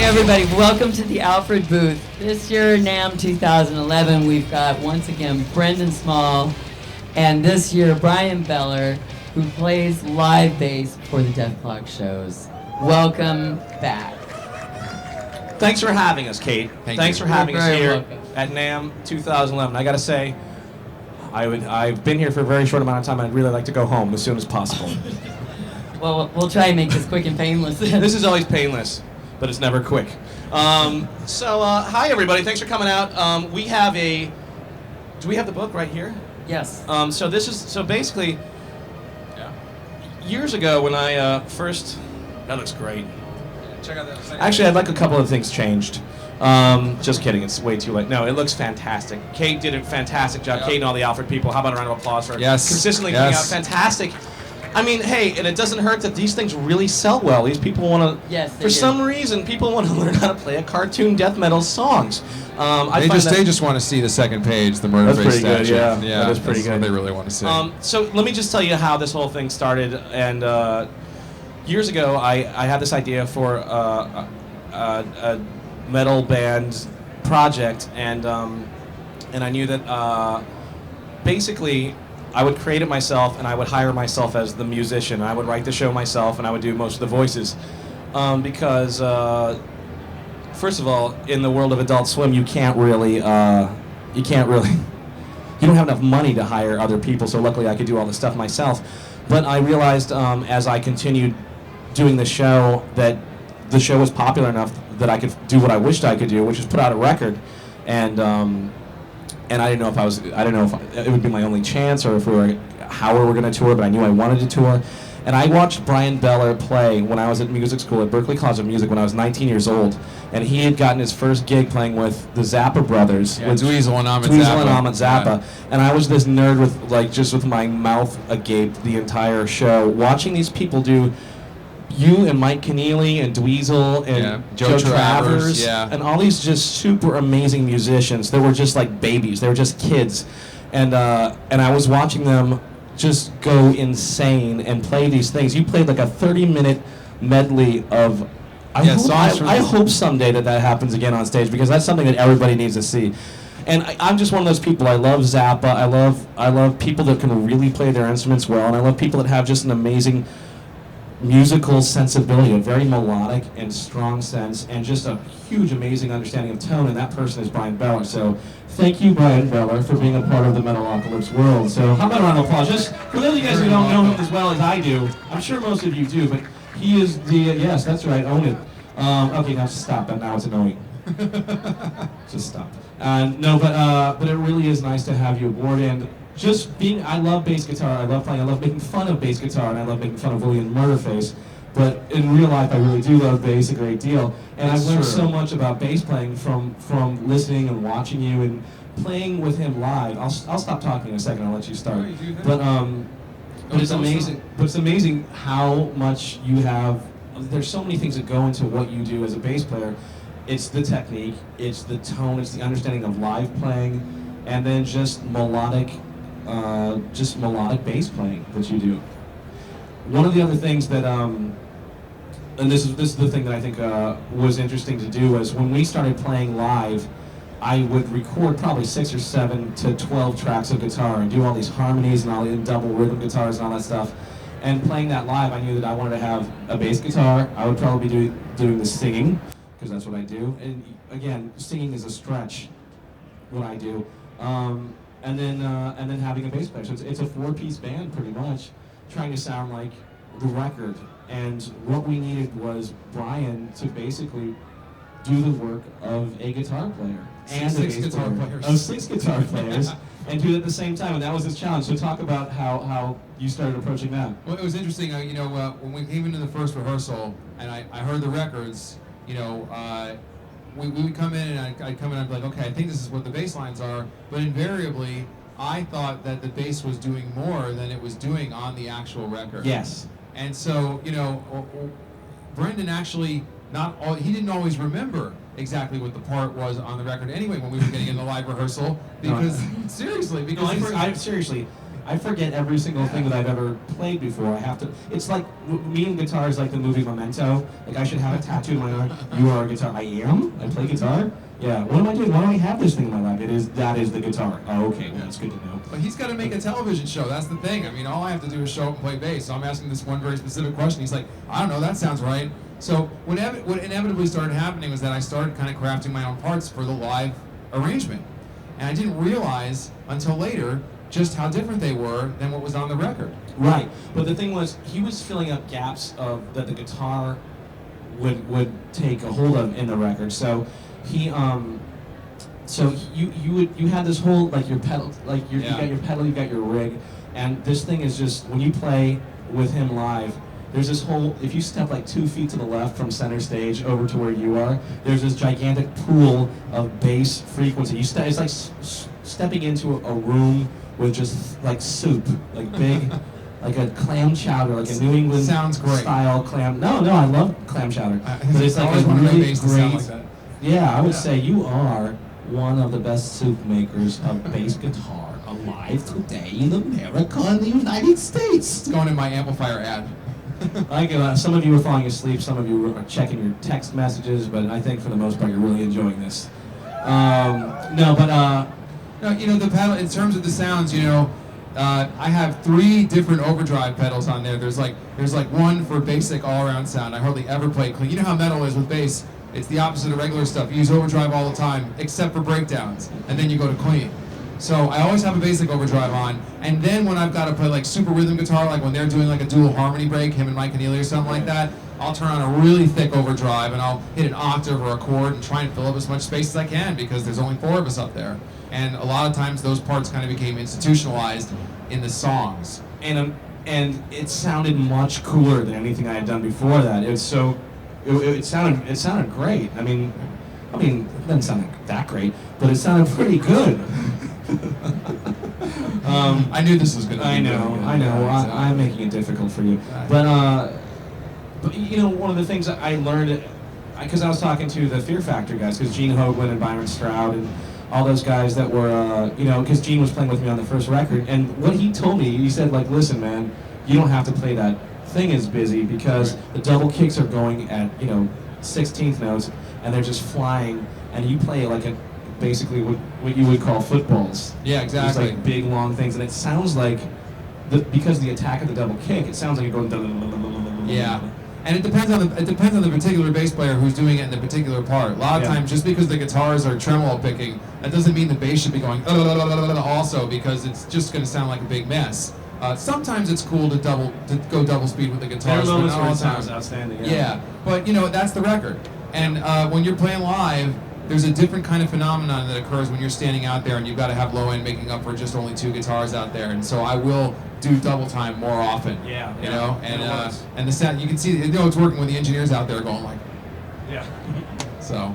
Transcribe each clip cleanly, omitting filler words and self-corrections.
everybody. Welcome to the Alfred booth. This year, NAMM 2011, we've got, once again, Brendon Small, and this year, Bryan Beller, who plays live bass for the Dethklok shows. Welcome back. Thanks for having us, Kate. Thanks for having us here welcome. at NAMM 2011. I gotta say, I've been here for a very short amount of time, and I'd really like to go home as soon as possible. Well, we'll try and make this quick and painless. This is always painless, but it's never quick. Hi everybody, thanks for coming out. Do we have the book right here? Yes. So basically, years ago when I first, that looks great. Check out that. Actually, I'd like a couple of things changed. Just kidding, it's way too late. No, it looks fantastic. Kate did a fantastic job. Yep. Kate and all the Alfred people. How about a round of applause for consistently putting out fantastic. I mean, hey, and it doesn't hurt that these things really sell well. These people want to, for some reason, people want to learn how to play a cartoon death metal songs. They just want to see the second page, the murder face statue. Good, yeah, that is pretty good. What they really want to see. So let me just tell you how this whole thing started. And years ago, I had this idea for a metal band project, and I knew that basically I would create it myself, and I would hire myself as the musician. I would write the show myself, and I would do most of the voices, because first of all, in the world of Adult Swim, you don't have enough money to hire other people. So luckily, I could do all the stuff myself. But I realized as I continued doing the show that the show was popular enough that I could do what I wished I could do, which is put out a record, and I didn't know if it would be my only chance or how we were going to tour, but I knew I wanted to tour. And I watched Bryan Beller play when I was at music school at Berklee College of Music when I was 19 years old, and he had gotten his first gig playing with the Zappa brothers, with Dweezil and Ahmet Zappa. Yeah. And I was this nerd with my mouth agape the entire show, watching these people do. You and Mike Keneally and Dweezil and Joe Travers and all these just super amazing musicians. They were just like babies. They were just kids, and I was watching them just go insane and play these things. You played like a 30-minute medley of. I hope someday that happens again on stage, because that's something that everybody needs to see. And I'm just one of those people. I love Zappa. I love people that can really play their instruments well, and I love people that have just an amazing musical sensibility, a very melodic and strong sense, and just a huge, amazing understanding of tone, and that person is Bryan Beller. So thank you, Bryan Beller, for being a part of the Metalocalypse world. So how about a round of applause? Just for those of you guys who don't know him as well as I do, I'm sure most of you do, but he is the, yes, that's right, own it. Okay, now stop, now it's annoying. Just stop. But it really is nice to have you aboard, and I love bass guitar, I love making fun of bass guitar, and I love making fun of William Murderface, but in real life I really do love bass a great deal, and I've learned so much about bass playing from listening and watching you and playing with him live. I'll stop talking in a second, I'll let you start. But it's amazing. But it's amazing how much you have. There's so many things that go into what you do as a bass player. It's the technique, it's the tone, it's the understanding of live playing, and then just melodic bass playing that you do. One of the other things that, and this is the thing that I think was interesting to do, was when we started playing live, I would record probably 6 or 7 to 12 tracks of guitar and do all these harmonies and all the double rhythm guitars and all that stuff. And playing that live, I knew that I wanted to have a bass guitar. I would probably be doing the singing, because that's what I do. And again, singing is a stretch, what I do. And then having a bass player. So it's a 4-piece band pretty much, trying to sound like the record. And what we needed was Bryan to basically do the work of a guitar player and six guitar players. Of 6 guitar players, and do it at the same time. And that was his challenge. So talk about how you started approaching that. Well, it was interesting. When we came into the first rehearsal, and I heard the records, we would come in, and I'd come in and I'd be like, okay, I think this is what the bass lines are, but invariably, I thought that the bass was doing more than it was doing on the actual record. Yes. And so, Brendon actually, he didn't always remember exactly what the part was on the record anyway when we were getting in the live rehearsal, because, seriously, because... seriously, I forget every single thing that I've ever played before. I have to. It's like me and guitar is like the movie Memento. Like I should have a tattoo in my arm. You are a guitar. I am. I play guitar. Yeah. What am I doing? Why do I have this thing in my lap? That is the guitar. Oh, okay. Well, that's good to know. But he's got to make a television show. That's the thing. I mean, all I have to do is show up and play bass. So I'm asking this one very specific question. He's like, I don't know. That sounds right. So what inevitably started happening was that I started kind of crafting my own parts for the live arrangement, and I didn't realize until later just how different they were than what was on the record. Right, but the thing was, he was filling up gaps that the guitar would take a hold of in the record. So he, you had this whole like your pedal, like you got your pedal, you got your rig, and this thing is just when you play with him live. There's this whole, if you step like 2 feet to the left from center stage over to where you are, there's this gigantic pool of bass frequency. It's like stepping into a room with just like soup, like big, like a clam chowder, like a New England style clam. No, I love clam chowder. But it's like a really great, like that. Yeah, I would say you are one of the best soup makers of bass guitar alive today in America and the United States. It's going in my amplifier ad. Some of you are falling asleep, some of you are checking your text messages, but I think for the most part you're really enjoying this. No, you know, the pedal, in terms of the sounds, you know, I have 3 different overdrive pedals on there. There's like one for basic all-around sound. I hardly ever play clean. You know how metal is with bass? It's the opposite of regular stuff. You use overdrive all the time, except for breakdowns, and then you go to clean. So I always have a basic overdrive on, and then when I've got to play like super rhythm guitar, like when they're doing like a dual harmony break, him and Mike Keneally or something like that, I'll turn on a really thick overdrive and I'll hit an octave or a chord and try and fill up as much space as I can because there's only 4 of us up there. And a lot of times those parts kind of became institutionalized in the songs. And it sounded much cooler than anything I had done before that. It sounded great. I mean, it doesn't sound that great, but it sounded pretty good. I knew this was going to be I know. I'm making it difficult for you. But you know, one of the things I learned, because I was talking to the Fear Factor guys, because Gene Hoglan and Byron Stroud and all those guys that were, you know, because Gene was playing with me on the first record, and what he told me, he said, like, listen, man, you don't have to play that thing as busy because the double kicks are going at, you know, 16th notes, and they're just flying, and you play like basically what you would call footballs. Yeah, exactly. It's like big long things, and it sounds like because of the attack of the double kick, it sounds like you're going. Yeah, and it depends on the particular bass player who's doing it in the particular part. A lot of times, just because the guitars are tremolo picking, that doesn't mean the bass should be going also, because it's just going to sound like a big mess. Sometimes it's cool to go double speed with the guitars. There are moments where it sounds outstanding. Yeah, but you know that's the record. And when you're playing live, there's a different kind of phenomenon that occurs when you're standing out there and you've got to have low end making up for just only 2 guitars out there. And so I will do double time more often. Yeah. You know, and the sound, you can see, you know, it's working when the engineers out there going like. Yeah. So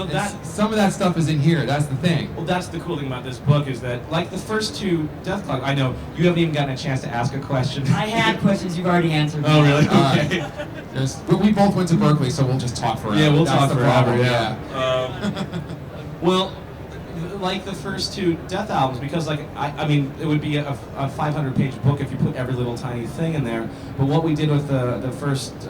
that some of that stuff is in here. That's the thing. Well, that's the cool thing about this book is that, like the first 2 Dethklok, I know you haven't even gotten a chance to ask a question. I had questions you've already answered. Oh, really? Okay. But we both went to Berkeley, so we'll just talk forever. Yeah, we'll talk forever. Problem, yeah. Well, like the first 2 Deth albums, because like I mean, it would be a 500-page book if you put every little tiny thing in there. But what we did with the first 2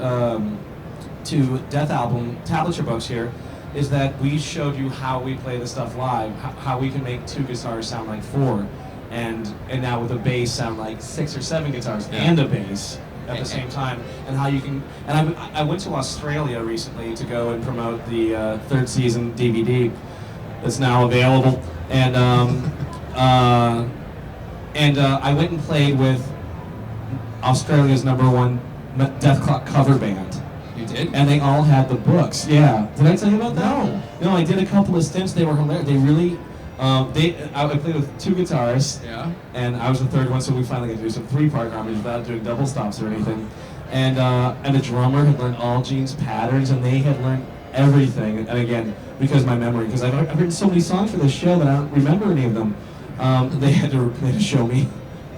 Deth album tablature books here is that we showed you how we play the stuff live, how we can make 2 guitars sound like 4, and now with a bass sound like 6 or 7 guitars and a bass at the same time, and how you can. And I went to Australia recently to go and promote the 3rd season DVD that's now available, and I went and played with Australia's #1 Dethklok cover band. You did? And they all had the books. Yeah. Did I tell you about that? No, I did a couple of stints. They were hilarious. They really, I played with 2 guitarists. Yeah. And I was the 3rd one, so we finally got to do some 3-part harmonies without doing double stops or anything. And the drummer had learned all Gene's patterns, and they had learned everything. And again, because of my memory, because I've written so many songs for this show that I don't remember any of them. They had to show me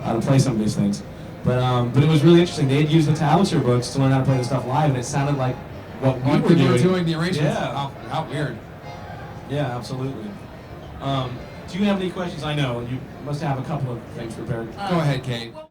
how to play some of these things. But it was really interesting. They had used the tablature books to learn how to play the stuff live, and it sounded like what we were doing the arrangements. Yeah. How weird. Yeah, absolutely. Do you have any questions? I know you must have a couple of things prepared. Go ahead, Kate.